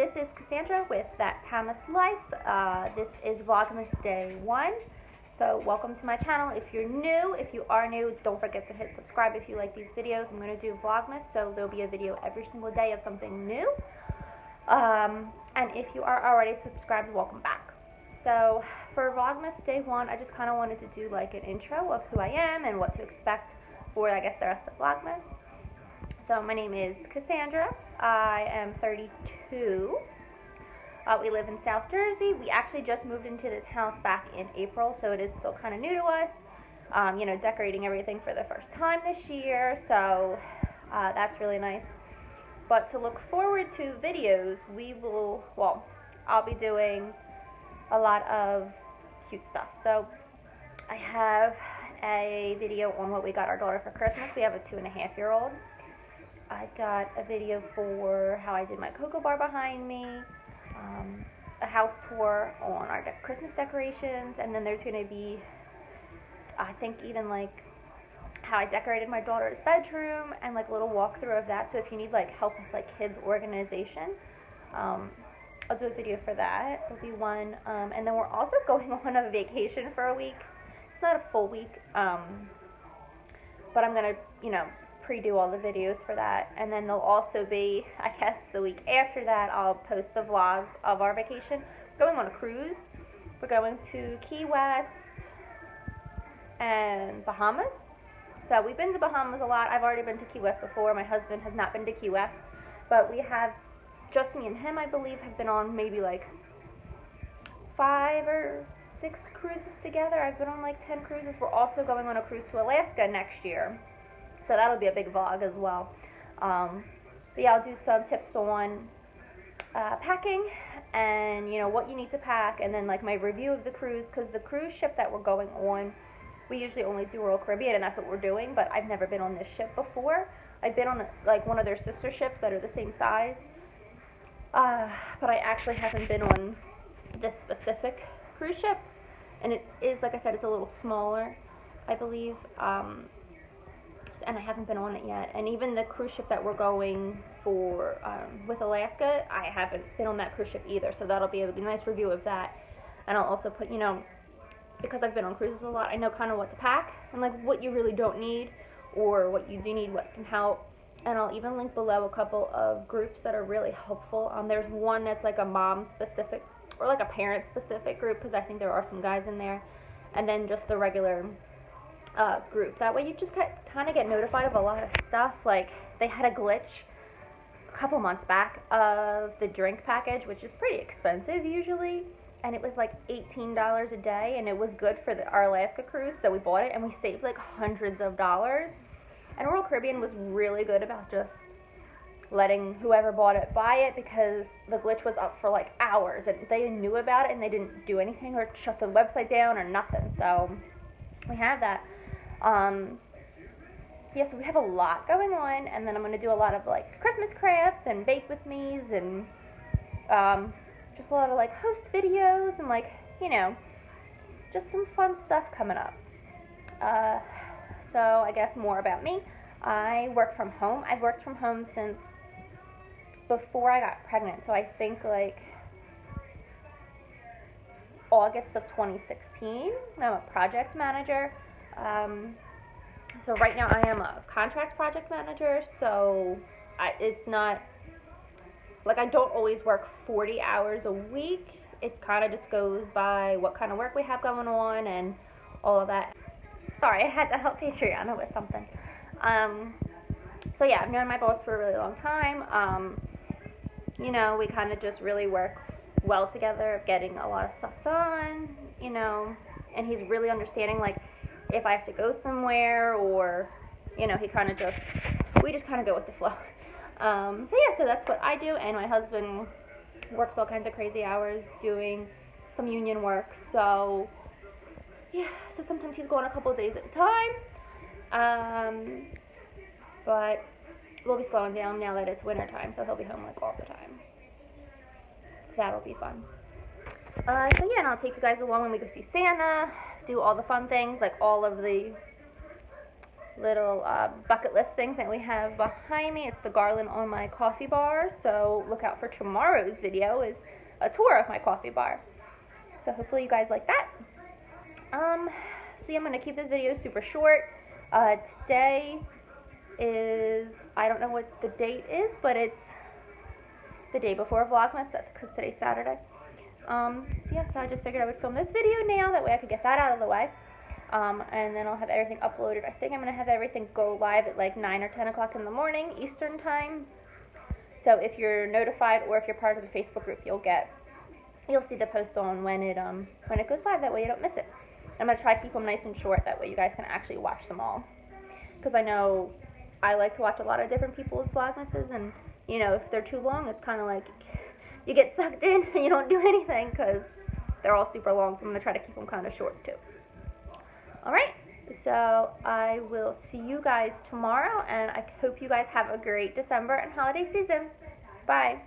This is Cassandra with That Thomas Life. This is Vlogmas Day 1. So welcome to my channel. If you're new, if you are new, don't forget to hit subscribe if you like these videos. I'm going to do Vlogmas, so there'll be a video every single day of something new. And if you are already subscribed, welcome back. So for Vlogmas Day 1, I just kind of wanted to do like an intro of who I am and what to expect for, I guess, the rest of Vlogmas. So my name is Cassandra. I am 32. We live in South Jersey. We actually just moved into this house back in April, so it is still kind of new to us. Decorating everything for the first time this year, so that's really nice. But to look forward to videos, I'll be doing a lot of cute stuff. So I have a video on what we got our daughter for Christmas. We have a 2.5-year-old. I got a video for how I did my cocoa bar behind me, a house tour on our Christmas decorations, and then there's going to be, I think, even like how I decorated my daughter's bedroom and like a little walkthrough of that. So if you need like help with like kids organization, I'll do a video for that. It'll be one. And then we're also going on a vacation for a week. It's not a full week, but I'm going to, pre-do all the videos for that, and then there'll also be, I guess, the week after that, I'll post the vlogs of our vacation. We're going on a cruise. We're going to Key West and Bahamas. So we've been to Bahamas a lot. I've already been to Key West before. My husband has not been to Key West, but we have, just me and him, I believe, have been on maybe like 5 or 6 cruises together. I've been on like 10 cruises. We're also going on a cruise to Alaska next year. So that'll be a big vlog as well. But yeah, I'll do some tips on packing and, what you need to pack, and then like my review of the cruise, because the cruise ship that we're going on, we usually only do Royal Caribbean, and that's what we're doing, but I've never been on this ship before. I've been on like one of their sister ships that are the same size, but I actually haven't been on this specific cruise ship, and it is, like I said, it's a little smaller, I believe. And I haven't been on it yet. And even the cruise ship that we're going for with Alaska, I haven't been on that cruise ship either. So that'll be a nice review of that. And I'll also put, because I've been on cruises a lot, I know kind of what to pack and like what you really don't need, or what you do need, what can help. And I'll even link below a couple of groups that are really helpful. There's one that's like a mom specific or like a parent specific group, because I think there are some guys in there. And then just the regular group. That way you just kind of get notified of a lot of stuff. Like they had a glitch a couple months back of the drink package, which is pretty expensive usually, and it was like $18 a day, and it was good for our Alaska cruise, so we bought it and we saved like hundreds of dollars. And Royal Caribbean was really good about just letting whoever bought it buy it, because the glitch was up for like hours and they knew about it and they didn't do anything or shut the website down or nothing. So we have that. So we have a lot going on, and then I'm going to do a lot of like Christmas crafts and bake with me's, and just a lot of like host videos and like, just some fun stuff coming up. So I guess more about me. I work from home. I've worked from home since before I got pregnant, so I think like August of 2016. I'm a project manager. So right now I am a contract project manager, so it's not, like, I don't always work 40 hours a week. It kind of just goes by what kind of work we have going on and all of that. Sorry, I had to help Adriana with something. So yeah, I've known my boss for a really long time. We kind of just really work well together, getting a lot of stuff done, and he's really understanding, like, if I have to go somewhere, or, we just kind of go with the flow. So that's what I do, and my husband works all kinds of crazy hours doing some union work, so sometimes he's gone a couple of days at a time, but we'll be slowing down now that it's winter time, so he'll be home like all the time. That'll be fun. And I'll take you guys along when we go see Santa, do all the fun things, like all of the little bucket list things that we have behind me. It's the garland on my coffee bar, so look out for tomorrow's video is a tour of my coffee bar. So hopefully you guys like that. So yeah, I'm going to keep this video super short. Today is, I don't know what the date is, but it's the day before Vlogmas, because today's Saturday. So yeah, so I just figured I would film this video now, that way I could get that out of the way. And then I'll have everything uploaded. I think I'm going to have everything go live at like 9 or 10 o'clock in the morning, Eastern time. So if you're notified, or if you're part of the Facebook group, you'll see the post on when it goes live, that way you don't miss it. I'm going to try to keep them nice and short, that way you guys can actually watch them all. Because I know I like to watch a lot of different people's Vlogmases, and, you know, if they're too long, it's kind of like you get sucked in and you don't do anything, because they're all super long, so I'm going to try to keep them kind of short, too. Alright, so I will see you guys tomorrow, and I hope you guys have a great December and holiday season. Bye.